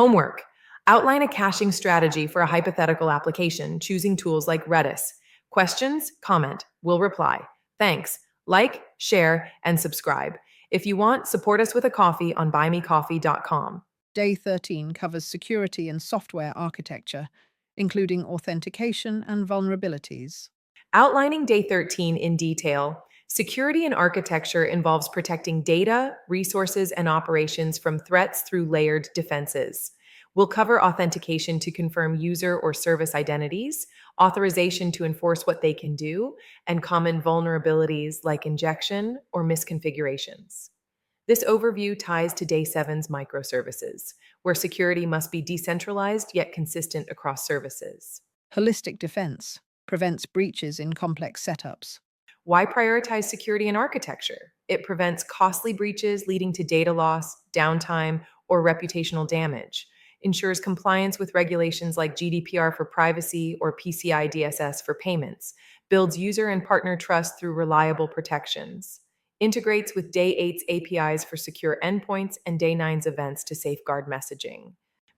Homework. Outline a caching strategy for a hypothetical application, choosing tools like Redis. Questions? Comment. We'll reply. Thanks. Like, share, and subscribe. If you want, support us with a coffee on buymecoffee.com. Day 13 covers security and software architecture, including authentication and vulnerabilities. Outlining Day 13 in detail, security and architecture involves protecting data, resources, and operations from threats through layered defenses. We'll cover authentication to confirm user or service identities, authorization to enforce what they can do, and common vulnerabilities like injection or misconfigurations. This overview ties to Day 7's microservices, where security must be decentralized yet consistent across services. Holistic defense prevents breaches in complex setups. Why prioritize security and architecture? It prevents costly breaches leading to data loss, downtime, or reputational damage, ensures compliance with regulations like GDPR for privacy or PCI DSS for payments, builds user and partner trust through reliable protections, integrates with Day 8's APIs for secure endpoints and Day 9's events to safeguard messaging.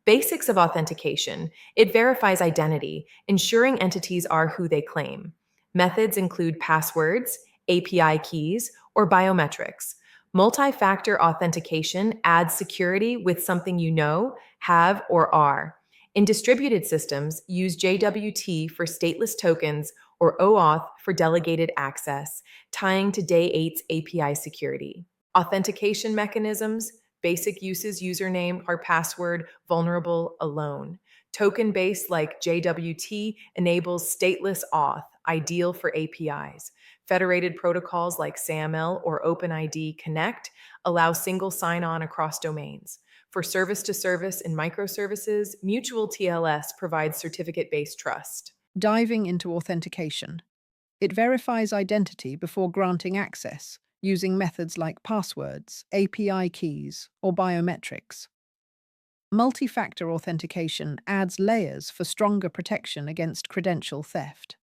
Basics of authentication. It verifies identity, ensuring entities are who they claim. Methods include passwords, API keys, or biometrics. Multi-factor authentication adds security with something you know, have, or are. In distributed systems, use JWT for stateless tokens or OAuth for delegated access, tying to Day 8's API security. Authentication mechanisms, basic uses username or password, vulnerable alone. Token-based like JWT enables stateless auth, ideal for APIs. Federated protocols like SAML or OpenID Connect allow single sign-on across domains. For service-to-service and microservices, mutual TLS provides certificate-based trust. Diving into authentication. It verifies identity before granting access, using methods like passwords, API keys, or biometrics. Multi-factor authentication adds layers for stronger protection against credential theft.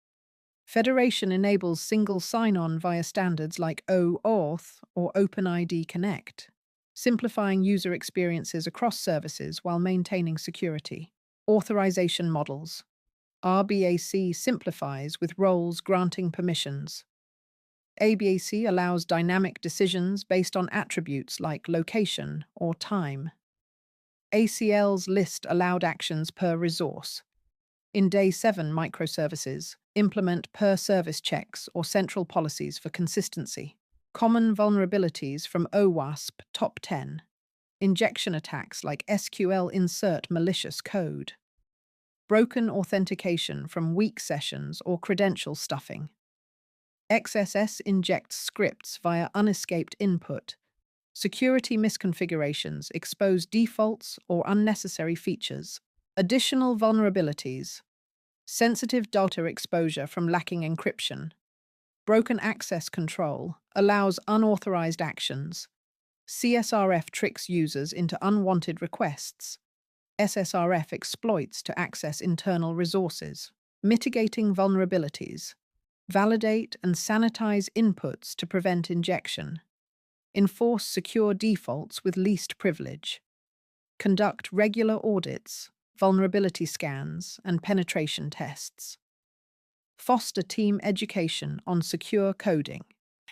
Federation enables single sign-on via standards like OAuth or OpenID Connect, simplifying user experiences across services while maintaining security. Authorization models. RBAC simplifies with roles granting permissions. ABAC allows dynamic decisions based on attributes like location or time. ACLs list allowed actions per resource. In Day 7 microservices, implement per-service checks or central policies for consistency. Common vulnerabilities from OWASP Top 10. Injection attacks like SQL insert malicious code. Broken authentication from weak sessions or credential stuffing. XSS injects scripts via unescaped input. Security misconfigurations expose defaults or unnecessary features. Additional vulnerabilities. Sensitive data exposure from lacking encryption. Broken access control allows unauthorized actions. CSRF tricks users into unwanted requests. SSRF exploits to access internal resources. Mitigating vulnerabilities. Validate and sanitize inputs to prevent injection. Enforce secure defaults with least privilege. Conduct regular audits, vulnerability scans, and penetration tests. Foster team education on secure coding.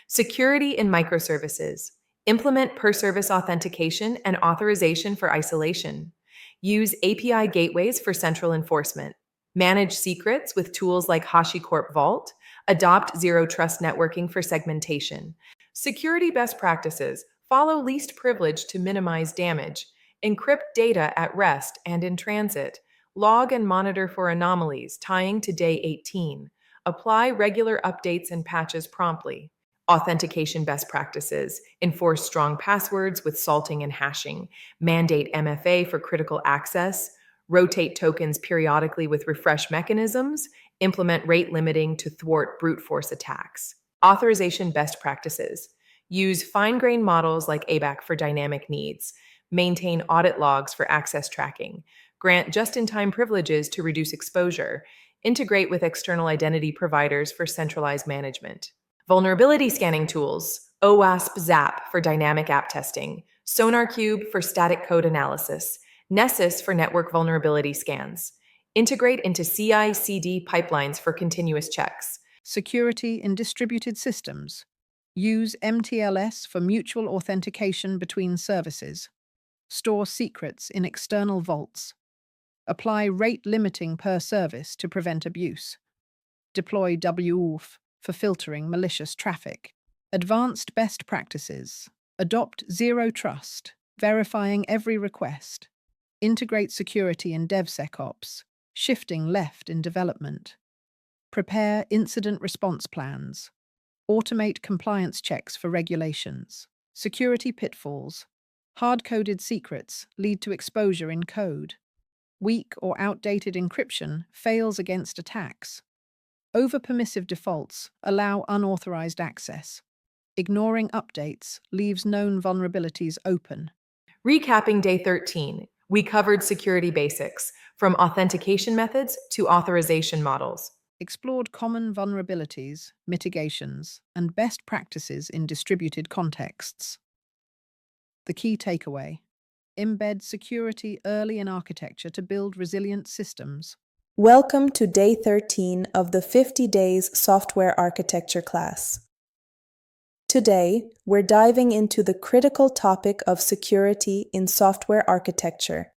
Security in microservices. Implement per-service authentication and authorization for isolation. Use API gateways for central enforcement. Manage secrets with tools like HashiCorp Vault. Adopt zero-trust networking for segmentation. Security best practices. Follow least privilege to minimize damage. Encrypt data at rest and in transit. Log and monitor for anomalies, tying to Day 18. Apply regular updates and patches promptly. Authentication best practices. Enforce strong passwords with salting and hashing. Mandate MFA for critical access. Rotate tokens periodically with refresh mechanisms. Implement rate limiting to thwart brute force attacks. Authorization best practices. Use fine-grained models like ABAC for dynamic needs. Maintain audit logs for access tracking. Grant just-in-time privileges to reduce exposure. Integrate with external identity providers for centralized management. Vulnerability scanning tools. OWASP Zap for dynamic app testing. SonarCube for static code analysis. Nessus for network vulnerability scans. Integrate into CI/CD pipelines for continuous checks. Security in distributed systems. Use MTLS for mutual authentication between services. Store secrets in external vaults. Apply rate limiting per service to prevent abuse. Deploy WAUF for filtering malicious traffic. Advanced best practices. Adopt zero trust, verifying every request. Integrate security in DevSecOps, shifting left in development. Prepare incident response plans. Automate compliance checks for regulations. Security pitfalls. Hard-coded secrets lead to exposure in code. Weak or outdated encryption fails against attacks. Over-permissive defaults allow unauthorized access. Ignoring updates leaves known vulnerabilities open. Recapping day 13, we covered security basics, from authentication methods to authorization models. Explored common vulnerabilities, mitigations, and best practices in distributed contexts. The key takeaway: embed security early in architecture to build resilient systems. Welcome to day 13 of the 50 Days Software Architecture class. Today, we're diving into the critical topic of security in software architecture.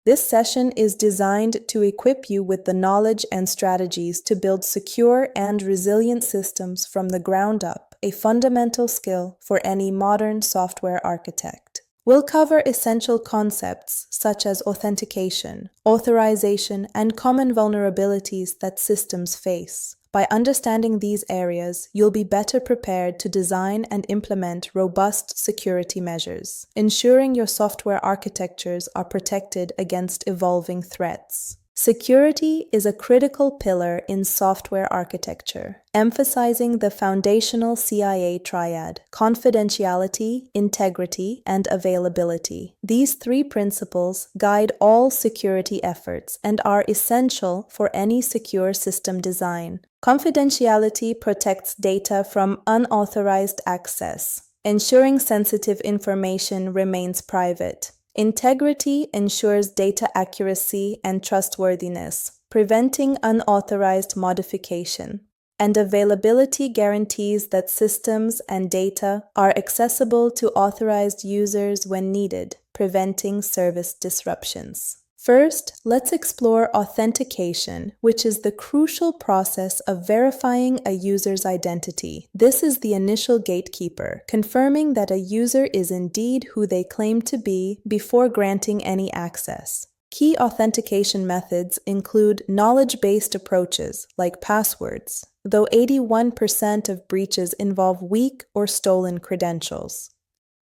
This session is designed to equip you with the knowledge and strategies to build secure and resilient systems from the ground up, a fundamental skill for any modern software architect. We'll cover essential concepts such as authentication, authorization, and common vulnerabilities that systems face. By understanding these areas, you'll be better prepared to design and implement robust security measures, ensuring your software architectures are protected against evolving threats. Security is a critical pillar in software architecture, emphasizing the foundational CIA triad: confidentiality, integrity, and availability. These three principles guide all security efforts and are essential for any secure system design. Confidentiality protects data from unauthorized access, ensuring sensitive information remains private. Integrity ensures data accuracy and trustworthiness, preventing unauthorized modification. And availability guarantees that systems and data are accessible to authorized users when needed, preventing service disruptions. First, let's explore authentication, which is the crucial process of verifying a user's identity. This is the initial gatekeeper, confirming that a user is indeed who they claim to be before granting any access. Key authentication methods include knowledge-based approaches, like passwords, though 81% of breaches involve weak or stolen credentials.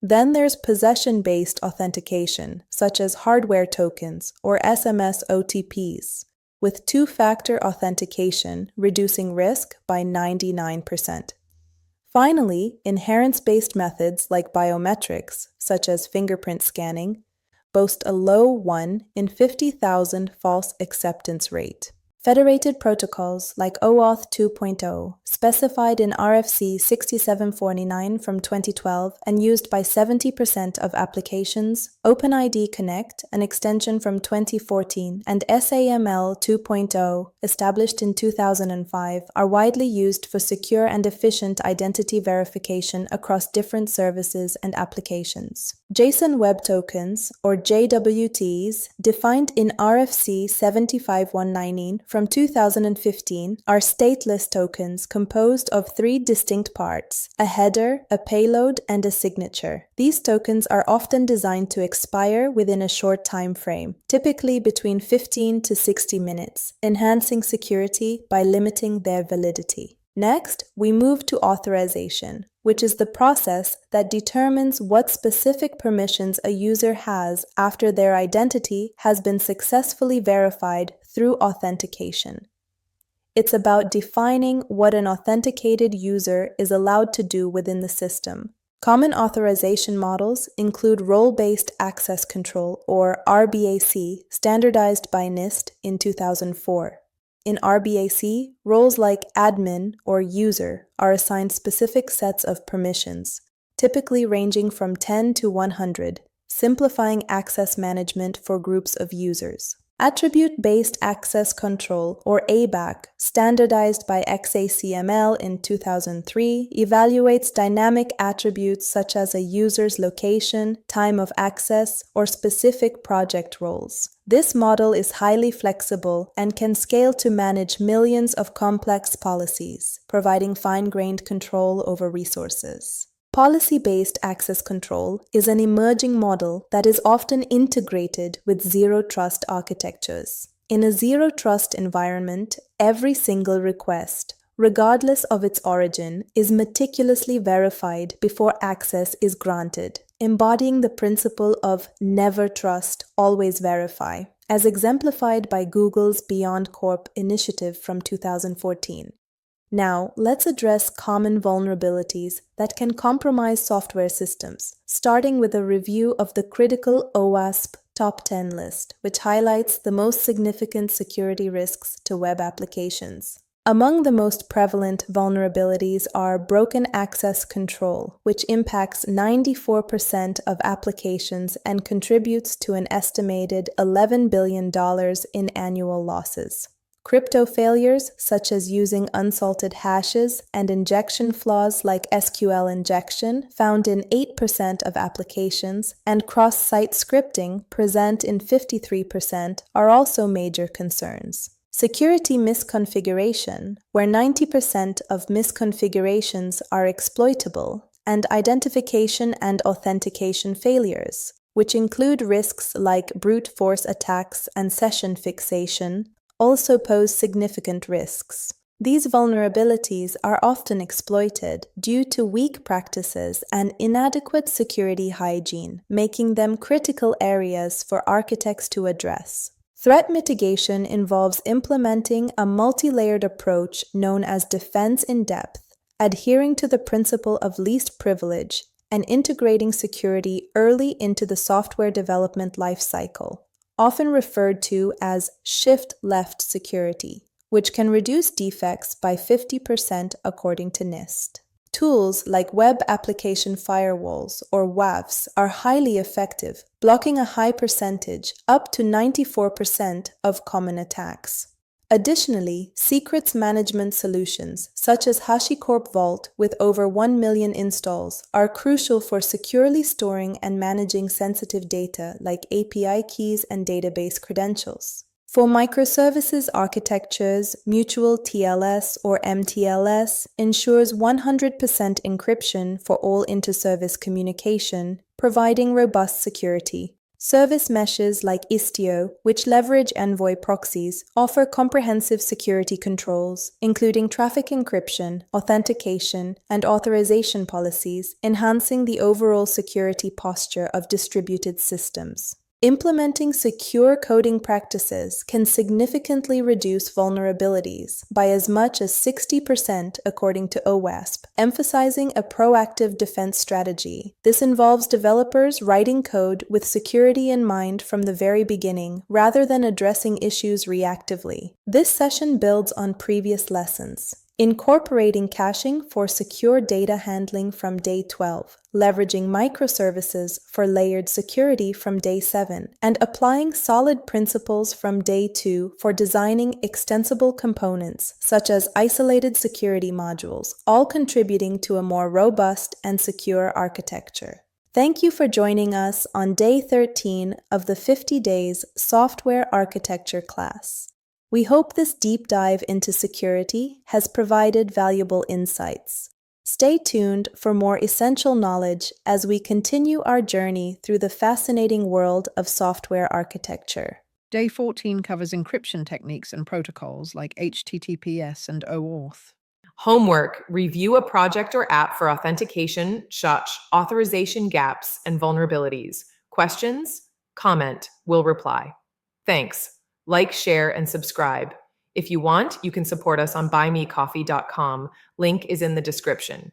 Then there's possession-based authentication, such as hardware tokens or SMS OTPs, with two-factor authentication reducing risk by 99%. Finally, inherence-based methods like biometrics, such as fingerprint scanning, boast a low 1 in 50,000 false acceptance rate. Federated protocols like OAuth 2.0, specified in RFC 6749 from 2012 and used by 70% of applications, OpenID Connect, an extension from 2014, and SAML 2.0, established in 2005, are widely used for secure and efficient identity verification across different services and applications. JSON Web Tokens, or JWTs, defined in RFC 75119 from 2015, are stateless tokens composed of three distinct parts: a header, a payload, and a signature. These tokens are often designed to expire within a short time frame, typically between 15 to 60 minutes, enhancing security by limiting their validity. Next, we move to authorization, which is the process that determines what specific permissions a user has after their identity has been successfully verified through authentication. It's about defining what an authenticated user is allowed to do within the system. Common authorization models include role-based access control, or RBAC, standardized by NIST in 2004. In RBAC, roles like admin or user are assigned specific sets of permissions, typically ranging from 10 to 100, simplifying access management for groups of users. Attribute-based access control, or ABAC, standardized by XACML in 2003, evaluates dynamic attributes such as a user's location, time of access, or specific project roles. This model is highly flexible and can scale to manage millions of complex policies, providing fine-grained control over resources. Policy-based access control is an emerging model that is often integrated with zero-trust architectures. In a zero-trust environment, every single request, regardless of its origin, is meticulously verified before access is granted, embodying the principle of never trust, always verify, as exemplified by Google's Beyond Corp initiative from 2014. Now, let's address common vulnerabilities that can compromise software systems, starting with a review of the critical OWASP Top 10 list, which highlights the most significant security risks to web applications. Among the most prevalent vulnerabilities are broken access control, which impacts 94% of applications and contributes to an estimated $11 billion in annual losses. Crypto failures, such as using unsalted hashes, and injection flaws like SQL injection, found in 8% of applications, and cross-site scripting, present in 53%, are also major concerns. Security misconfiguration, where 90% of misconfigurations are exploitable, and identification and authentication failures, which include risks like brute force attacks and session fixation, also pose significant risks. These vulnerabilities are often exploited due to weak practices and inadequate security hygiene, making them critical areas for architects to address. Threat mitigation involves implementing a multi-layered approach known as defense in depth, adhering to the principle of least privilege, and integrating security early into the software development lifecycle, often referred to as shift-left security, which can reduce defects by 50% according to NIST. Tools like web application firewalls, or WAFs, are highly effective, blocking a high percentage, up to 94%, of common attacks. Additionally, secrets management solutions, such as HashiCorp Vault with over 1 million installs, are crucial for securely storing and managing sensitive data like API keys and database credentials. For microservices architectures, mutual TLS or MTLS ensures 100% encryption for all inter-service communication, providing robust security. Service meshes like Istio, which leverage Envoy proxies, offer comprehensive security controls, including traffic encryption, authentication, and authorization policies, enhancing the overall security posture of distributed systems. Implementing secure coding practices can significantly reduce vulnerabilities by as much as 60% according to OWASP, emphasizing a proactive defense strategy. This involves developers writing code with security in mind from the very beginning, rather than addressing issues reactively. This session builds on previous lessons, incorporating caching for secure data handling from day 12, leveraging microservices for layered security from day 7, and applying solid principles from day 2 for designing extensible components, such as isolated security modules, all contributing to a more robust and secure architecture. Thank you for joining us on day 13 of the 50 Days Software Architecture class. We hope this deep dive into security has provided valuable insights. Stay tuned for more essential knowledge as we continue our journey through the fascinating world of software architecture. Day 14 covers encryption techniques and protocols like HTTPS and OAuth. Homework: review a project or app for authentication, authorization gaps, and vulnerabilities. Questions? Comment. We'll reply. Thanks. Like, share, and subscribe. If you want, you can support us on buymecoffee.com. Link is in the description.